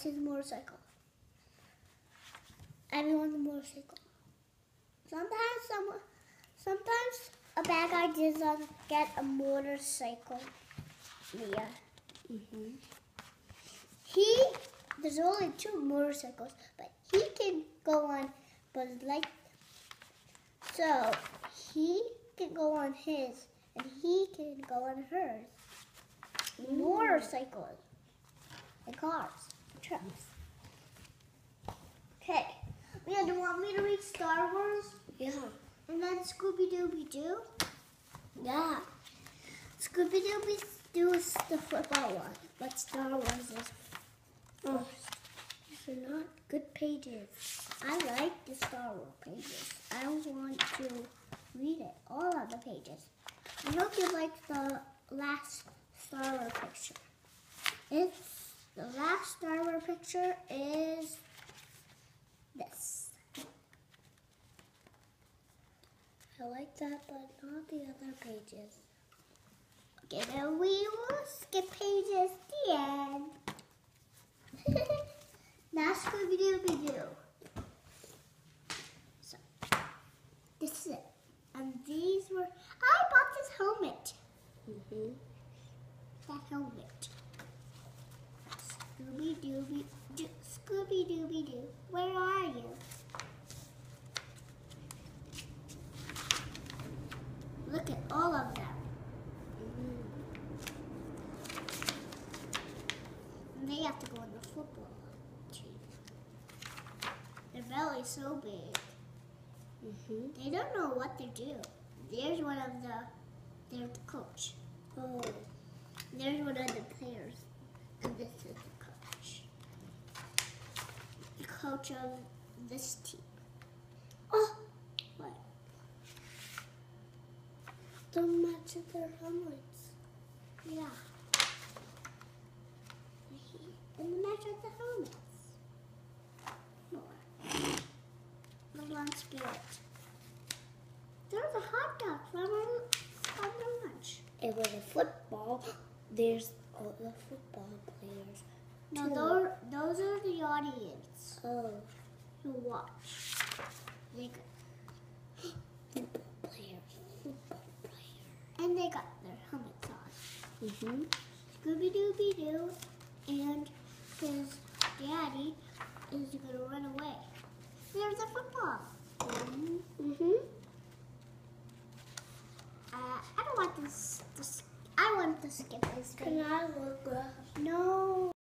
rides his motorcycle. Everyone's a motorcycle. Sometimes a bad guy doesn't get a motorcycle. Yeah. There's only 2 motorcycles, but he can go on Buzz Lightyear. So he can go on his, and he can go on hers. Motorcycles, and cars, and trucks. Okay. Yeah, do you want me to read Star Wars? Yeah. And then Scooby-Dooby-Doo? Yeah. Scooby-Dooby-Doo is the football one, but Star Wars is first. These are not good pages. I like the Star Wars pages. I want to read it, all of the pages. I hope you like the last Star Wars picture. The last Star Wars picture is this. I like that, but not the other pages. Okay, then we will skip pages. The end. Now Scooby-Dooby-Doo. So, this is it. And these were... I bought this helmet. That helmet. Scooby-Dooby-Doo. Scooby-Dooby-Doo. Where are you? Look at all of them. And they have to go on the football team. Their belly's so big. They don't know what to do. There's one of there's the coach. Oh. There's one of the players. And this is the coach. The coach of this team. Oh, What? don't match their helmets. Yeah. And the match of the helmets. More. The lunch spirit. There's a hot dog from the lunch. It was a football. There's all the football players. No, too. those are the audience Oh, who watch. They football players. and they got their helmets on. Scooby-Dooby-Doo and his daddy is going to run away. There's a football. I don't want this. I want to skip this. Can I look